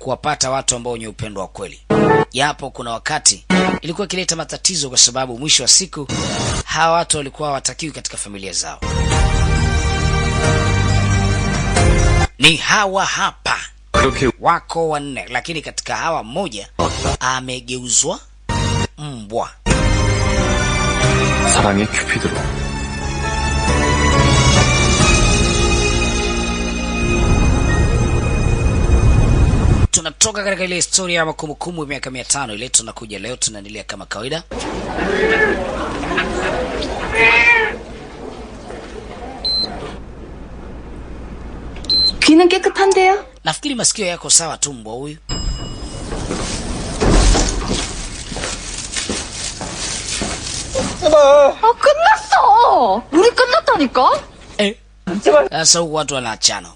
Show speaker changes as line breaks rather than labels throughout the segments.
kuwapata watu ambao wenye upendo wa kweli. Japo kuna wakati ilikuwa ikileta matatizo, kwa sababu mwisho wa siku hawa watu walikuwa hawatakiwi katika familia zao. Ni hawa hapa wako 4, lakini katika hawa mmoja amegeuzwa mbwa.
사랑의 큐피드로.
Tunatoka katika ile historia ya makumbukumbu ya miaka 500 ile, tunakuja leo tunaendelea kama kawaida.
귀는 깨끗한데요?
Nafikiri masikio yako sawa tu mbwa huyu.
끝났어! 우리 끝났다니까?
Sasa huku watu wanaachana.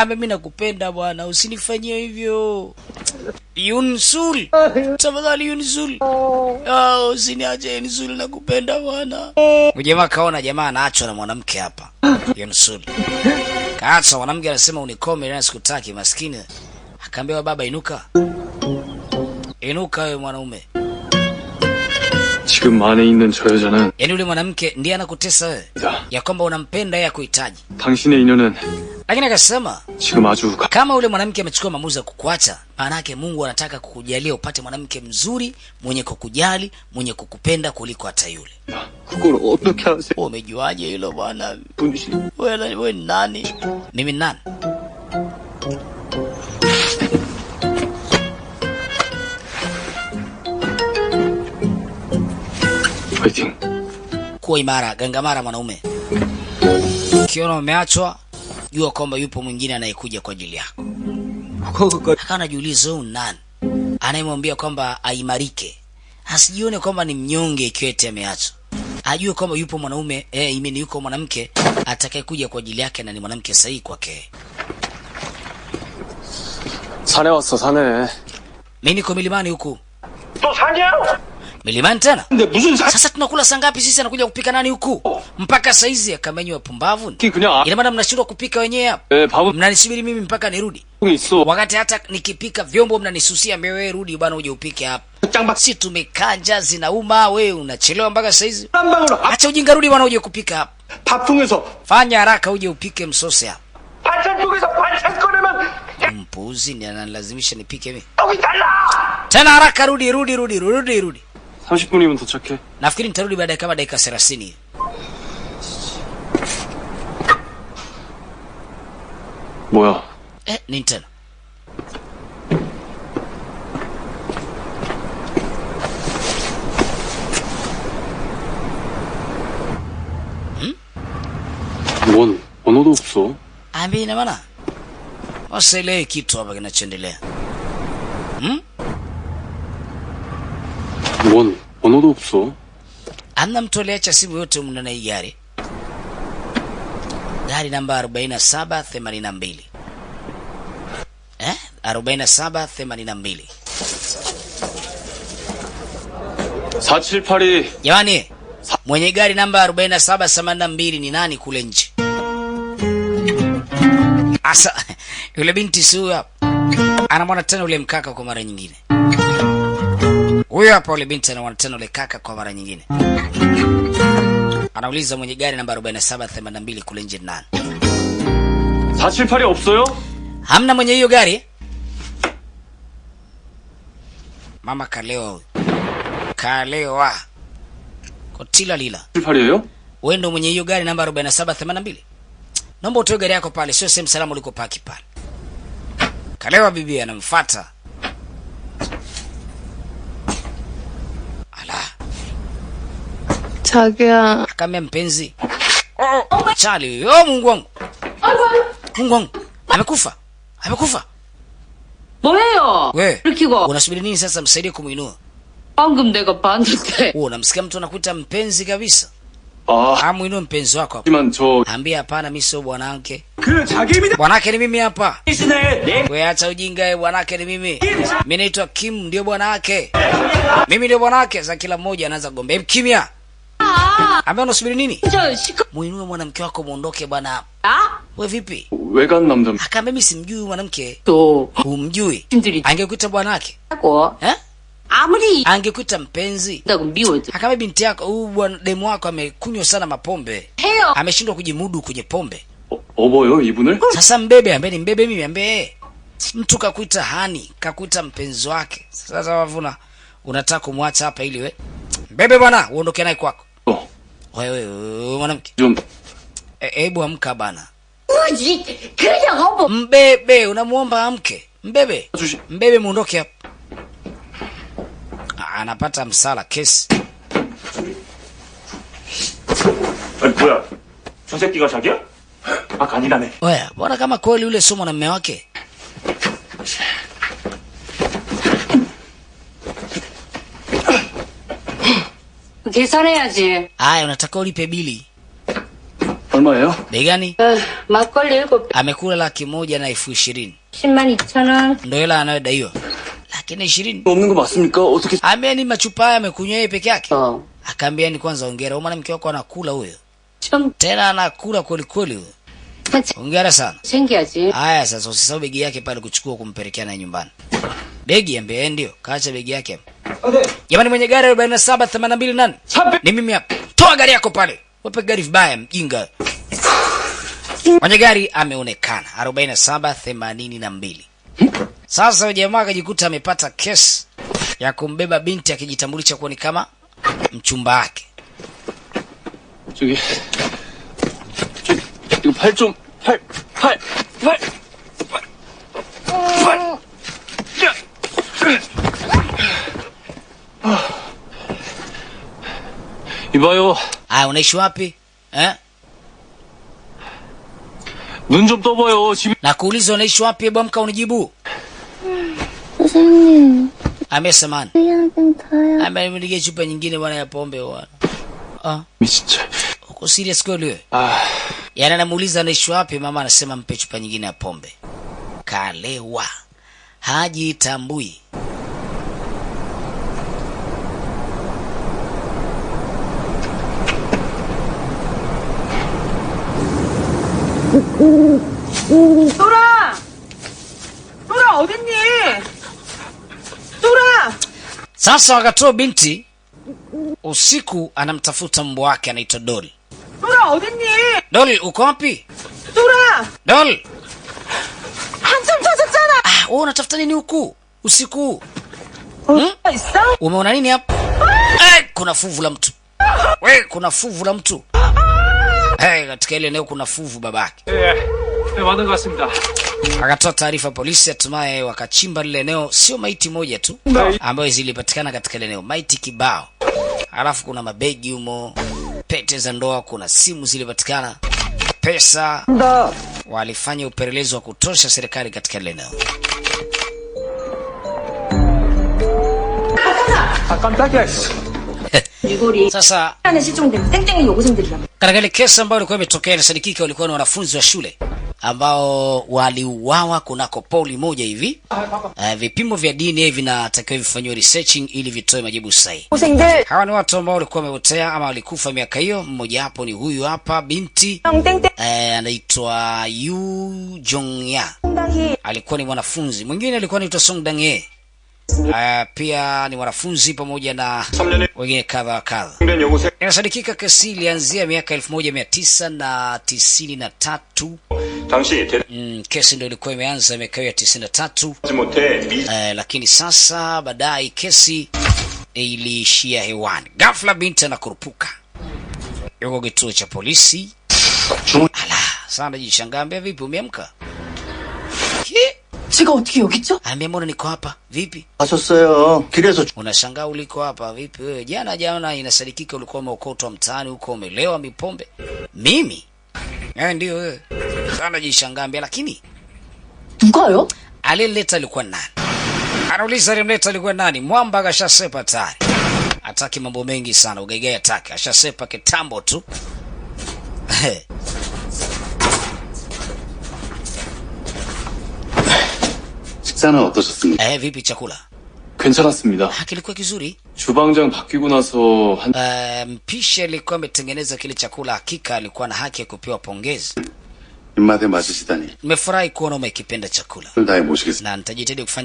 Mimi nakupenda bwana, usinifanyie hivyo. Yunsul. Tafadhali Yunsul. Usiniache Yunsul, nakupenda bwana. Jamaa kaona jamaa anaachwa na mwanamke hapa. Yunsul. Kaacha mwanamke anasema unikome na sikutaki maskini. Akaambiwa baba inuka. Inuka wewe mwanaume.
지금 안에 있는 저 여자는
Yaani yule mwanamke ndiye anakutesa wewe. Ya kwamba unampenda yeye kuhitaji.
당신의 인연은
Lakini akasema
지금 아주
kama yule mwanamke amechukua maamuzi ya kukuacha, maana yake Mungu anataka kukujalia upate mwanamke mzuri, mwenye kukujali, mwenye kukupenda kuliko hata yule.
그걸 어떻게 하세요?
Umejuaje hilo bwana?
분이시.
Wewe ni nani? Mimi ni nani?
파이팅.
Kuwa imara, gangamara mwanaume. Ukiona umeachwa, jua kwamba yupo mwingine anayekuja kwa ajili yako. Akana jiuliza huyu nani? Anayemwambia kwamba aimarike. Asijione kwamba ni mnyonge ikiwa eti ameachwa. Ajue kwamba yupo mwanaume, imeni yuko mwanamke atakayekuja kwa ajili yake na ni mwanamke sahihi kwake.
산에 왔어, 산에.
Mimi niko milimani huku.
또 산이야?
Milimani tena?
근데 무슨 산?
Sasa tunakula saa ngapi sisi, anakuja kupika nani huku? Mpaka saizi akamenywa pumbavu.
그냥
Ina maana mnashindwa kupika wenyewe hapa.
밥은
Mnanisubiri mimi mpaka nirudi.
있어.
Wakati hata nikipika vyombo mnanisusia, wewe rudi bwana uje upike hapa.
짱박
Si tumekaa njaa zinauma, wewe unachelewa mpaka saizi.
한 방으로
Acha ujinga, rudi bwana uje kupika hapa.
밥통에서
Fanya haraka uje upike msosi hapa.
반찬통에서 반찬 꺼내면
Mpuzi ni analazimisha nipike mimi.
떡이 달라.
Tena haraka rudi.
30분이면 도착해.
Nafikiri nitarudi baada ya kama dakika 30.
뭐야?
Nini tena?
뭔 번호도 없어.
Ambi ina maana wasele kitu hapa kinachoendelea.
뭔 번호도 없어.
Amna mtu aliacha simu yote mna hii gari. Gari namba 4782. 4782.
478이
Jamani, mwenye gari namba 4782 ni nani kule nje? Asa yule binti suya anamwona tena yule mkaka kwa mara nyingine. Huyo hapa yule binti anamwona tena yule kaka kwa mara nyingine. Anauliza mwenye gari namba 4782 kule nje nani?
478이 없어요?
Hamna mwenye hiyo gari? Mama kalewa. Kalewa. Kotila lila.
478이에요?
Wewe ndo mwenye hiyo gari namba 4782? Naomba utoe gari yako pale, sio sehemu salama uliko paki pale. Kalewa bibi anamfuata. Ala.
자기야.
Akamwambia mpenzi. Chali, Mungu wangu. Mungu wangu. Amekufa.
뭐예요?
We,
그리고
unasubiri nini sasa, msaidie kumuinua.
방금 내가 봤는데.
Unamsikia mtu anakuita mpenzi kabisa.
아,
Muinue mpenzi wako hapa.
하지만 저
Ambia hapana, mimi sio bwanake.
그 자기입니다.
Bwanake ni mimi hapa.
이스네 내
We acha ujinga, bwanake ni mimi. Mimi naitwa Kim, ndio bwanake. Mimi ndio bwanake. Sasa kila mmoja anaanza gombe. Kimya. Ambia unasubiri nini?
저 시끄.
Muinue mwanamke wako muondoke bwana.
아?
We vipi?
외간 남자.
Akaambia mimi simjui mwanamke.
또
Humjui.
팀들이
Angekuita bwanake.
하고
Eh?
아무리
Angekuita mpenzi.
있다고 미워도
Akaambia binti yako huyu bwana demu wako amekunywa sana mapombe.
해요.
Ameshindwa kujimudu kwenye pombe.
어버요 이분을?
Sasa mbebe ambaye ni mbebe mimi ambaye mtu kakuita hani, kakuita mpenzi wake. Sasa wavuna unataka kumwacha hapa ili we. Mbebe bwana, uondoke naye kwako. Wewe mwanamke.
좀
Hebu amka bana.
뭐지? 그냥 하고
Mbebe, unamuomba amke. Mbebe.
주시.
Mbebe muondoke hapa. Anapata msala kesi.
아니 뭐야? 저 새끼가 자기야? 아 아니라네.
Oya, bwana kama kweli yule somo na mume wake.
계산해야지.
Aya, unataka ulipe bili.
얼마예요?
Bei gani?
막걸리 7
Amekula 120,000
102,000원.
ndio hela anayodaiwa. 120,000.
없는 거 맞습니까? 어떻게?
Ambia ni machupa haya amekunywa yeye peke yake.
어.
Akaambia ni kwanza hongera. Huyu mwanamke wako anakula huyo.
좀
Tena anakula kweli kweli huyo. Hongera sana.
챙겨야지.
Haya sasa usisahau begi yake pale kuchukua kumpelekea naye nyumbani. Begi ambie ndio, kaacha begi yake. Jamani mwenye gari 47828. Ni mimi hapa. Toa gari yako pale. Wape gari vibaya mjinga. Mwenye gari ameonekana 4782. Sasa jamaa akajikuta amepata kesi ya kumbeba binti akijitambulisha kuwa ni kama mchumba wake.
저기 이거 팔 좀 팔. 이봐요.
Ah, unaishi wapi? Eh?
눈 좀 떠봐요. 집이
Na kuuliza unaishi wapi? Hebu amka unijibu.
선생님,
Amesemani.
우리한텐 다야.
Amenigia chupa nyingine bwana ya pombe bwana. Ah,
진짜.
uko serious kweli wewe?
아,
Yaani anamuuliza anaishi wapi, mama anasema mpe chupa nyingine ya pombe. Kalewa. Hajitambui.
똘아 어딨니? 똘아!
Sasa wakatoa binti usiku anamtafuta mbwa wake anaitwa Dol.
똘아 어딨니?
Dol uko wapi?
똘아!
Dol.
한참 찾았잖아!
Ah, wewe unatafuta nini huku? Usiku.
어디가 있어?
Umeona nini hapa? Kuna fuvu la mtu. Kuna fuvu la mtu. Katika ile eneo kuna fuvu babake.
네, 맞는 것 같습니다.
Akatoa taarifa polisi, hatimaye wakachimba lile eneo. Sio maiti moja tu ambayo zilipatikana katika ile eneo, maiti kibao. Alafu kuna mabegi humo, pete za ndoa, kuna simu zilipatikana, pesa. Walifanya upelelezi wa kutosha serikali katika ile eneo.
아 깜짝이야.
이골이
Sasa
안에 실종된 땡땡이 여고생들이라.
katika ile kesi ambayo ilikuwa imetokea, inasadikika walikuwa ni wanafunzi wa shule ambao waliuawa kunako poli moja hivi. Vipimo vya DNA vinatakiwa vifanywe researching ili vitoe majibu sahihi. Hawa ni watu ambao walikuwa wamepotea ama walikufa miaka hiyo. Mmoja hapo ni huyu hapa binti anaitwa Yu Jongya, alikuwa ni mwanafunzi. Mwingine alikuwa anaitwa Song Dang-ye, pia ni wanafunzi pamoja na
3년에
wengine kadha wa kadha.
된 여고생
Inasadikika kesi ilianzia miaka 1993.
당시
Kesi ndio ilikuwa imeanza miaka ya 93.
대답하지 못해 미
Lakini sasa baadaye kesi iliishia hewani. Ghafla binti anakurupuka. Yuko kituo cha polisi. Ala, sana jishangaa, ambia vipi umeamka?
제가 어떻게 여기 있죠?
Ambia mbona niko hapa? Vipi?
왔었어요. 길에서
Unashangaa uliko hapa vipi wewe? Jana inasadikika ulikuwa umeokotwa mtaani huko umelewa mipombe. Mimi? Ndio wewe. Sana jishangaa, ambia lakini
누가요?
alileta alikuwa nani? Anauliza alimleta alikuwa nani? Mwamba akashasepa tayari. Hataki mambo mengi sana, ugaigai ataki. Ashasepa kitambo tu.
식사는 어떠셨습니까?
Vipi chakula?
괜찮았습니다.
Kilikuwa kizuri.
주방장 바뀌고 나서 한...
Mpishi alikuwa ametengeneza kile chakula, hakika alikuwa na haki ya kupewa pongezi.
입맛에 맞으시다니.
Nimefurahi kuona umekipenda chakula
오늘 다해 모시겠습니다.
na nitajitahidi kufanya